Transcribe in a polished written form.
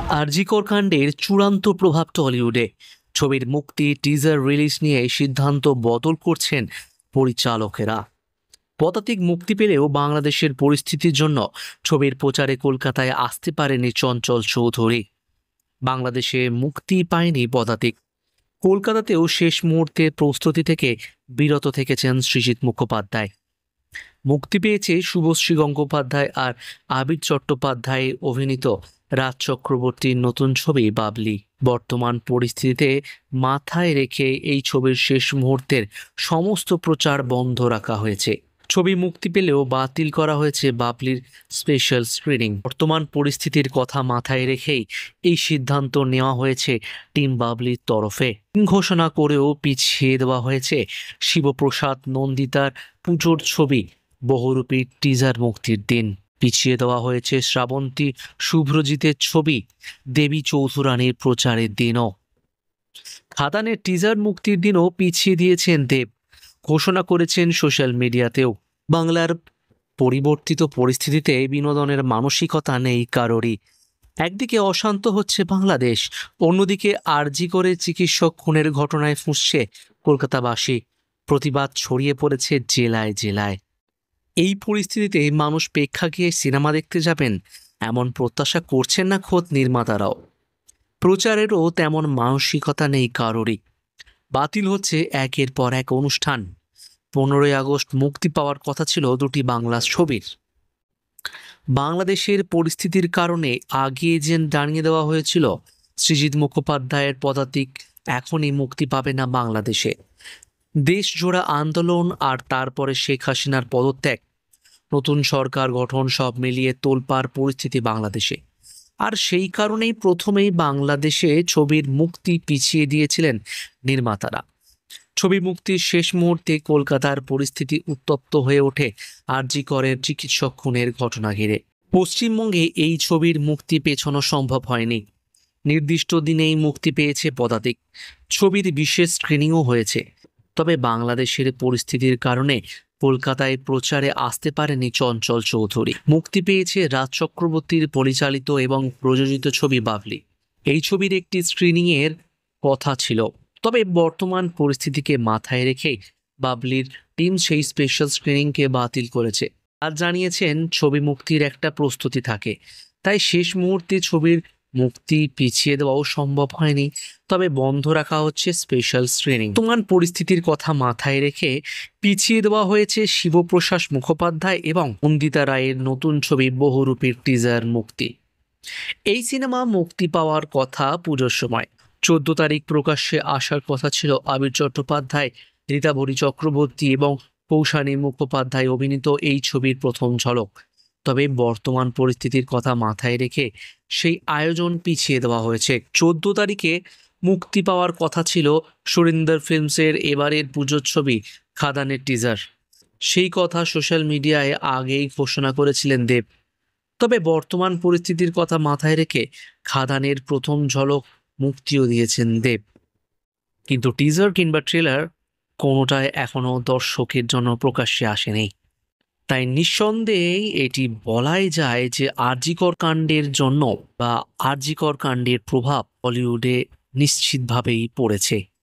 আরজিকর কাণ্ডের চূড়ান্ত প্রভাব টলিউডে। ছবির মুক্তি টিজার রিলিজ নিয়ে সিদ্ধান্ত বদল করছেন পরিচালকেরা। পদাতিক মুক্তি পেলেও বাংলাদেশের পরিস্থিতির জন্য ছবির প্রচারে কলকাতায় আসতে পারেনি চঞ্চল চৌধুরী। বাংলাদেশে মুক্তি পায়নি পদাতিক। কলকাতাতেও শেষ মুহূর্তে প্রস্তুতি থেকে বিরত থেকেছেন সৃজিত মুখোপাধ্যায়। মুক্তি পেয়েছে শুভশ্রী গঙ্গোপাধ্যায় আর আবির চট্টোপাধ্যায় অভিনীত রাজ চক্রবর্তীর নতুন ছবি বাবলি। বর্তমান পরিস্থিতিতে মাথায় রেখে এই ছবির শেষ মুহূর্তের সমস্ত প্রচার বন্ধ রাখা হয়েছে। ছবি মুক্তি পেলেও বাতিল করা হয়েছে বাবলির স্পেশাল স্ক্রিনিং। বর্তমান পরিস্থিতির কথা মাথায় রেখেই এই সিদ্ধান্ত নেওয়া হয়েছে টিম বাবলির তরফে। ঘোষণা করেও পিছিয়ে দেওয়া হয়েছে শিবপ্রসাদ নন্দিতার পুজোর ছবি বহুরূপীর টিজার মুক্তির দিন। পিছিয়ে দেওয়া হয়েছে শ্রাবন্তী শুভ্রজিতের ছবি দেবী চৌধুরানীর প্রচারের দিনও। খাদানের টিজার মুক্তির দিনও পিছিয়ে দিয়েছেন দেব। ঘোষণা করেছেন সোশ্যাল মিডিয়াতেও। বাংলার পরিবর্তিত পরিস্থিতিতে বিনোদনের মানসিকতা নেই কারোরই। একদিকে অশান্ত হচ্ছে বাংলাদেশ, অন্যদিকে আরজি করে চিকিৎসক খুনের ঘটনায় ফুঁসছে কলকাতাবাসী। প্রতিবাদ ছড়িয়ে পড়েছে জেলায় জেলায়। এই পরিস্থিতিতে মানুষ প্রেক্ষাগৃহে সিনেমা দেখতে যাবেন এমন প্রত্যাশা করছেন না খোদ নির্মাতারাও। প্রচারেরও তেমন মানসিকতা নেই কারোরই। বাতিল হচ্ছে একের পর এক অনুষ্ঠান। 15ই আগস্ট মুক্তি পাওয়ার কথা ছিল দুটি বাংলা ছবির। বাংলাদেশের পরিস্থিতির কারণে আগে যে জানিয়ে দেওয়া হয়েছিল সৃজিত মুখোপাধ্যায়ের পদাতিক এখনই মুক্তি পাবে না বাংলাদেশে। দেশজোড়া আন্দোলন আর তারপরে শেখ হাসিনার পদত্যাগ, নতুন সরকার গঠন, সব মিলিয়ে তোলপাড় পরিস্থিতি বাংলাদেশে। আর সেই কারণেই প্রথমেই বাংলাদেশে ছবির মুক্তি পিছিয়ে দিয়েছিলেন নির্মাতারা। ছবি মুক্তির শেষ মুহূর্তে কলকাতার পরিস্থিতি উত্তপ্ত হয়ে ওঠে আরজি করের চিকিৎসক খুনের ঘটনা ঘিরে। পশ্চিমবঙ্গে এই ছবির মুক্তি পেছানো সম্ভব হয়নি। নির্দিষ্ট দিনেই মুক্তি পেয়েছে পদাতিক। ছবির বিশেষ স্ক্রিনিংও হয়েছে। তবে বাংলাদেশের পরিস্থিতির কারণে কলকাতায় প্রচারে আসতে পারেনি চঞ্চল চৌধুরী। মুক্তি পেয়েছে রাজ চক্রবর্তীর পরিচালিত এবং প্রযোজিত ছবি বাবলি। এই ছবির একটি স্ক্রিনিংয়ের কথা ছিল, তবে বর্তমান পরিস্থিতিকে মাথায় রেখে বাবলির টিম সেই স্পেশাল স্ক্রিনিংকে বাতিল করেছে। আর জানিয়েছেন ছবি মুক্তির একটা প্রস্তুতি থাকে, তাই শেষ মুহূর্তে ছবির মুক্তি পিছিয়ে দেওয়াও সম্ভব হয়নি। তবে বন্ধ রাখা হচ্ছে স্পেশাল স্ক্রিনিং। বর্তমান পরিস্থিতির কথা মাথায় রেখে পিছিয়ে দেওয়া হয়েছে শিবপ্রসাদ মুখোপাধ্যায় এবং নন্দিতা রায়ের নতুন ছবি বহুরূপীর টিজার মুক্তি। এই সিনেমা মুক্তি পাওয়ার কথা পুজোর সময়। 14 তারিখ প্রকাশ্যে আসার কথা ছিল আবির চট্টোপাধ্যায়, রীতাভরি চক্রবর্তী এবং কৌশানী মুখোপাধ্যায় অভিনীত এই ছবির প্রথম ঝলক। তবে বর্তমান পরিস্থিতির কথা মাথায় রেখে সেই আয়োজন পিছিয়ে দেওয়া হয়েছে। 14 তারিখে মুক্তি পাওয়ার কথা ছিল সুরিন্দর ফিল্মসের এবারের পুজোর ছবি খাদানের টিজার। সেই কথা সোশ্যাল মিডিয়ায় আগেই ঘোষণা করেছিলেন দেব। তবে বর্তমান পরিস্থিতির কথা মাথায় রেখে খাদানের প্রথম ঝলক মুক্তিও দিয়েছেন দেব। কিন্তু টিজার কিংবা ট্রেলার কোনোটাই এখনও দর্শকের জন্য প্রকাশ্যে আসেনি। তাই নিঃসন্দেহেই এটি বলাই যায় যে আরজিকর কাণ্ডের জন্য বা আরজিকর কাণ্ডের প্রভাব বলিউডে নিশ্চিতভাবেই পড়েছে।